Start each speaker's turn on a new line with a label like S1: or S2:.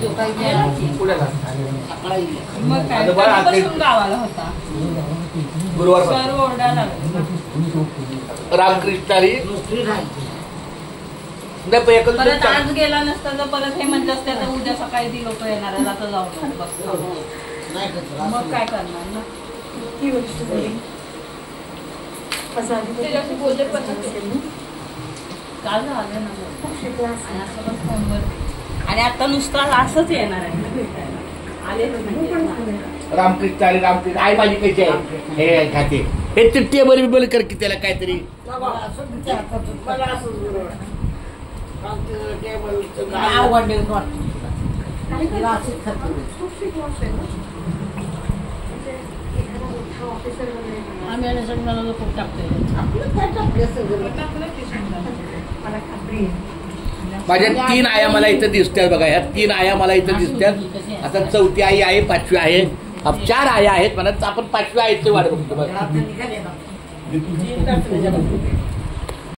S1: जो काही गेला
S2: पुण्याला
S1: मग काय कधीपासून गावाला होता
S2: गुरुवार
S1: सर ओरडायला
S2: रामकृष्णारी
S1: परत आज गेला नसता तर परत हे म्हणलं असतं तर उद्या सकाळी ती लोक येणार आहेत आता जाऊन बघतो मग काय करणार ना ती गोष्ट बोलले पण काल झालं ना आणि असं पण फोनवर आणि आता नुसतं असंच येणार आहे ना भेटायला आले
S2: रामकृष्ण आले रामकृष्ण आई माझी कशी आहे हे खाते हे चिठ्ठी बरी बोल कर की त्याला काहीतरी माझ्या 3 आया मला इथं दिसतात बघा ह्या 3 आया मला इथं दिसतात आता 4थी आई आहे 5वी आहे 4 आया आहेत म्हणत आपण 5व्या आईची वाट बघतो बघा